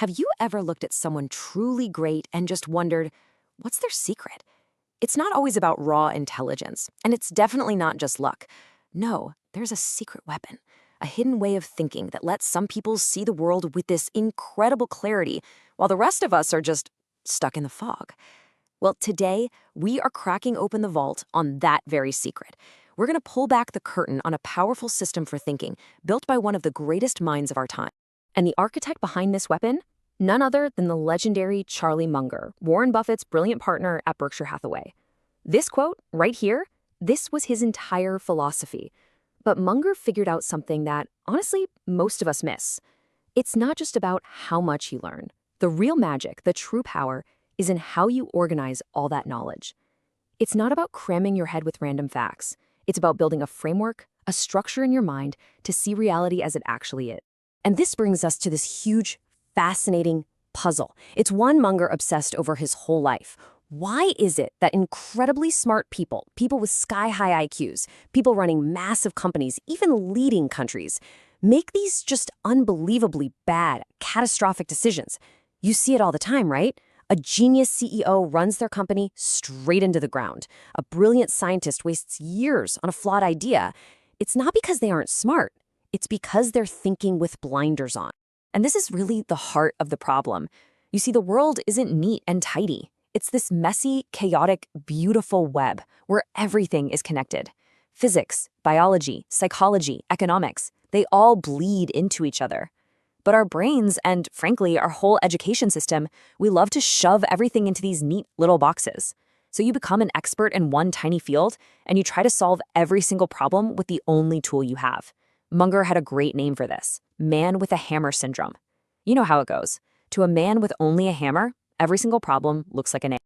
Have you ever looked at someone truly great and just wondered, what's their secret? It's not always about raw intelligence, and it's definitely not just luck. No, there's a secret weapon, a hidden way of thinking that lets some people see the world with this incredible clarity, while the rest of us are just stuck in the fog. Well, today, we are cracking open the vault on that very secret. We're going to pull back the curtain on a powerful system for thinking built by one of the greatest minds of our time. And the architect behind this weapon? None other than the legendary Charlie Munger, Warren Buffett's brilliant partner at Berkshire Hathaway. This quote, right here, this was his entire philosophy. But Munger figured out something that, honestly, most of us miss. It's not just about how much you learn. The real magic, the true power, is in how you organize all that knowledge. It's not about cramming your head with random facts. It's about building a framework, a structure in your mind to see reality as it actually is. And this brings us to this huge, fascinating puzzle. It's one Munger obsessed over his whole life. Why is it that incredibly smart people, people with sky-high IQs, people running massive companies, even leading countries, make these just unbelievably bad, catastrophic decisions? You see it all the time, right? A genius CEO runs their company straight into the ground. A brilliant scientist wastes years on a flawed idea. It's not because they aren't smart. It's because they're thinking with blinders on. And this is really the heart of the problem. You see, the world isn't neat and tidy. It's this messy, chaotic, beautiful web where everything is connected. Physics, biology, psychology, economics, they all bleed into each other. But our brains and, frankly, our whole education system, we love to shove everything into these neat little boxes. So you become an expert in one tiny field, and you try to solve every single problem with the only tool you have. Munger had a great name for this, man with a hammer syndrome. You know how it goes. To a man with only a hammer, every single problem looks like a nail.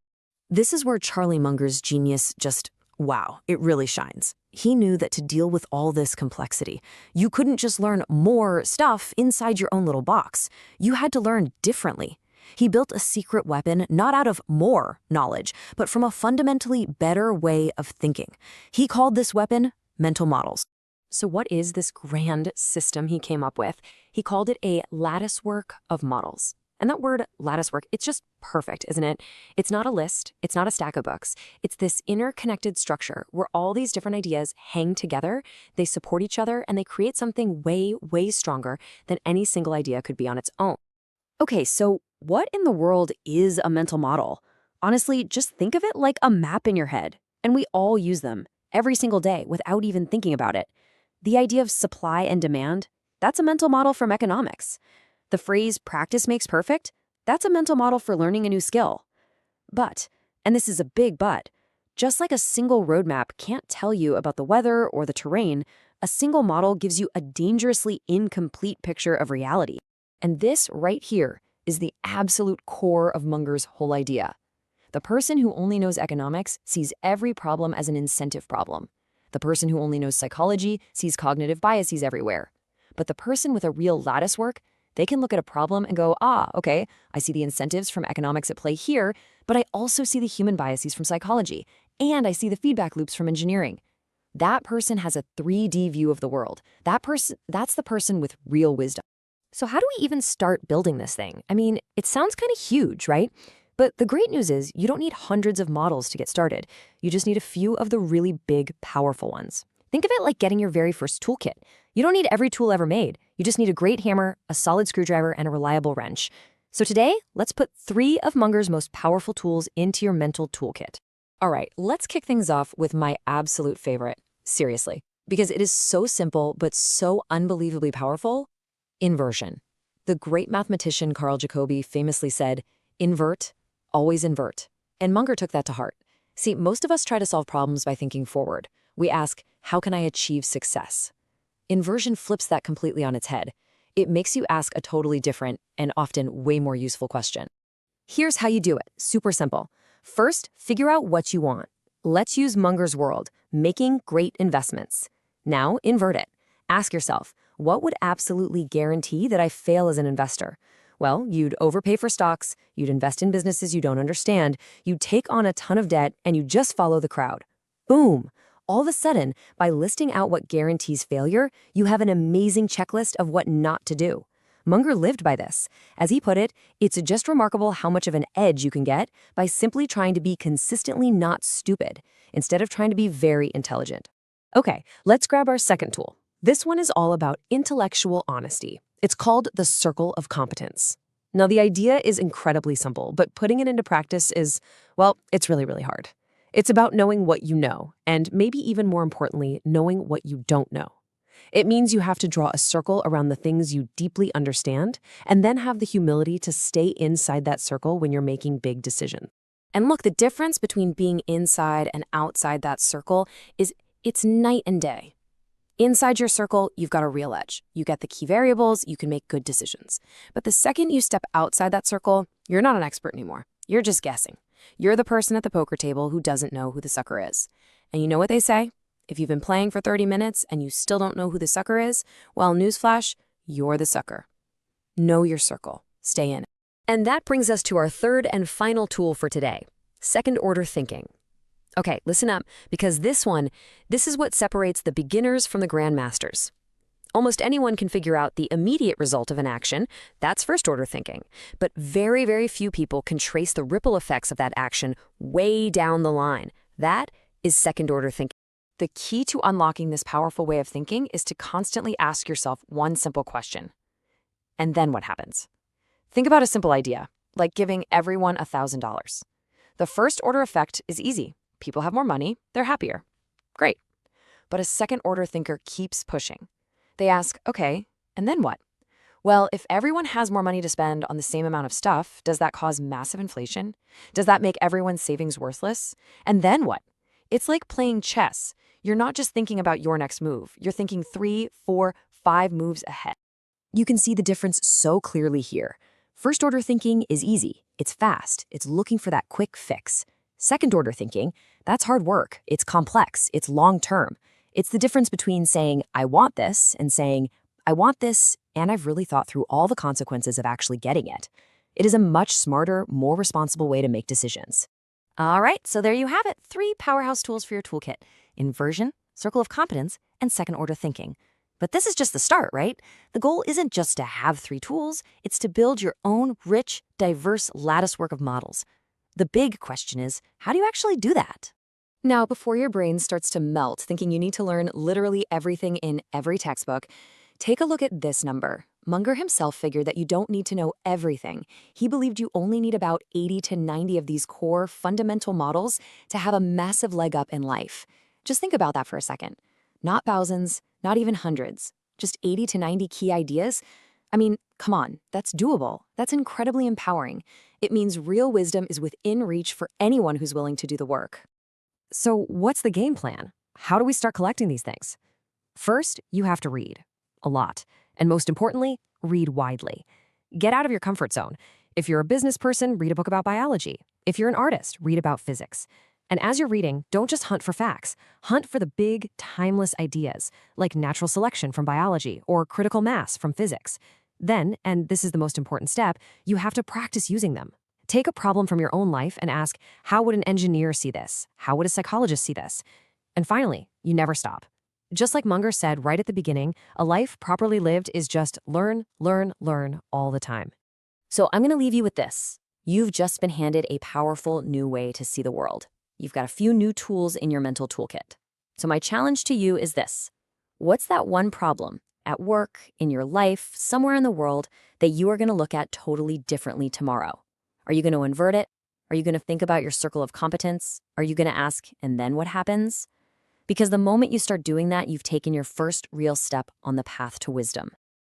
This is where Charlie Munger's genius just, wow, it really shines. He knew that to deal with all this complexity, you couldn't just learn more stuff inside your own little box. You had to learn differently. He built a secret weapon not out of more knowledge, but from a fundamentally better way of thinking. He called this weapon mental models. So what is this grand system he came up with? He called it a latticework of models. And that word latticework, it's just perfect, isn't it? It's not a list, it's not a stack of books. It's this interconnected structure where all these different ideas hang together, they support each other, and they create something way, way stronger than any single idea could be on its own. Okay, so what in the world is a mental model? Honestly, just think of it like a map in your head, and we all use them every single day without even thinking about it. The idea of supply and demand, that's a mental model from economics. The phrase practice makes perfect, that's a mental model for learning a new skill. But, and this is a big but, just like a single roadmap can't tell you about the weather or the terrain, a single model gives you a dangerously incomplete picture of reality. And this right here is the absolute core of Munger's whole idea. The person who only knows economics sees every problem as an incentive problem. The person who only knows psychology sees cognitive biases everywhere. But the person with a real latticework, they can look at a problem and go, okay, I see the incentives from economics at play here, but I also see the human biases from psychology, and I see the feedback loops from engineering. That person has a 3D view of the world. That's the person with real wisdom. So how do we even start building this thing? I mean, it sounds kind of huge, right? But the great news is you don't need hundreds of models to get started. You just need a few of the really big, powerful ones. Think of it like getting your very first toolkit. You don't need every tool ever made. You just need a great hammer, a solid screwdriver, and a reliable wrench. So today, let's put 3 of Munger's most powerful tools into your mental toolkit. All right, let's kick things off with my absolute favorite. Seriously, because it is so simple but so unbelievably powerful. Inversion. The great mathematician Carl Jacobi famously said, invert, always invert. And Munger took that to heart. See, most of us try to solve problems by thinking forward. We ask, how can I achieve success? Inversion flips that completely on its head. It makes you ask a totally different and often way more useful question. Here's how you do it. Super simple. First, figure out what you want. Let's use Munger's world, making great investments. Now, invert it. Ask yourself, what would absolutely guarantee that I fail as an investor? Well, you'd overpay for stocks, you'd invest in businesses you don't understand, you'd take on a ton of debt, and you just follow the crowd. Boom! All of a sudden, by listing out what guarantees failure, you have an amazing checklist of what not to do. Munger lived by this. As he put it, it's just remarkable how much of an edge you can get by simply trying to be consistently not stupid, instead of trying to be very intelligent. Okay, let's grab our second tool. This one is all about intellectual honesty. It's called the circle of competence. Now, the idea is incredibly simple, but putting it into practice is, well, it's really, really hard. It's about knowing what you know, and maybe even more importantly, knowing what you don't know. It means you have to draw a circle around the things you deeply understand, and then have the humility to stay inside that circle when you're making big decisions. And look, the difference between being inside and outside that circle is it's night and day. Inside your circle, you've got a real edge. You get the key variables, you can make good decisions. But the second you step outside that circle, you're not an expert anymore. You're just guessing. You're the person at the poker table who doesn't know who the sucker is. And you know what they say? If you've been playing for 30 minutes and you still don't know who the sucker is, well, newsflash, you're the sucker. Know your circle. Stay in it. And that brings us to our third and final tool for today, second-order thinking. Okay, listen up, because this is what separates the beginners from the grandmasters. Almost anyone can figure out the immediate result of an action. That's first-order thinking. But very, very few people can trace the ripple effects of that action way down the line. That is second-order thinking. The key to unlocking this powerful way of thinking is to constantly ask yourself one simple question. And then what happens? Think about a simple idea, like giving everyone $1,000. The first-order effect is easy. People have more money, they're happier. Great. But a second-order thinker keeps pushing. They ask, okay, and then what? Well, if everyone has more money to spend on the same amount of stuff, does that cause massive inflation? Does that make everyone's savings worthless? And then what? It's like playing chess. You're not just thinking about your next move. You're thinking 3, 4, 5 moves ahead. You can see the difference so clearly here. First-order thinking is easy. It's fast. It's looking for that quick fix. Second-order thinking, that's hard work. It's complex. It's long-term. It's the difference between saying, I want this, and saying, I want this, and I've really thought through all the consequences of actually getting it. It is a much smarter, more responsible way to make decisions. All right, so there you have it. 3 powerhouse tools for your toolkit: inversion, circle of competence, and second-order thinking. But this is just the start, right? The goal isn't just to have 3 tools. It's to build your own rich, diverse latticework of models. The big question is, how do you actually do that? Now, before your brain starts to melt thinking you need to learn literally everything in every textbook, take a look at this number. Munger himself figured that you don't need to know everything. He believed you only need about 80 to 90 of these core fundamental models to have a massive leg up in life. Just think about that for a second. Not thousands, not even hundreds, just 80 to 90 key ideas. I mean, come on, that's doable. That's incredibly empowering. It means real wisdom is within reach for anyone who's willing to do the work. So what's the game plan? How do we start collecting these things? First, you have to read. A lot. And most importantly, read widely. Get out of your comfort zone. If you're a business person, read a book about biology. If you're an artist, read about physics. And as you're reading, don't just hunt for facts. Hunt for the big, timeless ideas, like natural selection from biology or critical mass from physics. Then, and this is the most important step, you have to practice using them. Take a problem from your own life and ask, how would an engineer see this? How would a psychologist see this? And finally, you never stop. Just like Munger said right at the beginning, a life properly lived is just learn, learn, learn all the time. So I'm going to leave you with this. You've just been handed a powerful new way to see the world. You've got a few new tools in your mental toolkit. So my challenge to you is this. What's that one problem at work, in your life, somewhere in the world that you are going to look at totally differently tomorrow? Are you going to invert it? Are you going to think about your circle of competence? Are you going to ask, and then what happens? Because the moment you start doing that, you've taken your first real step on the path to wisdom.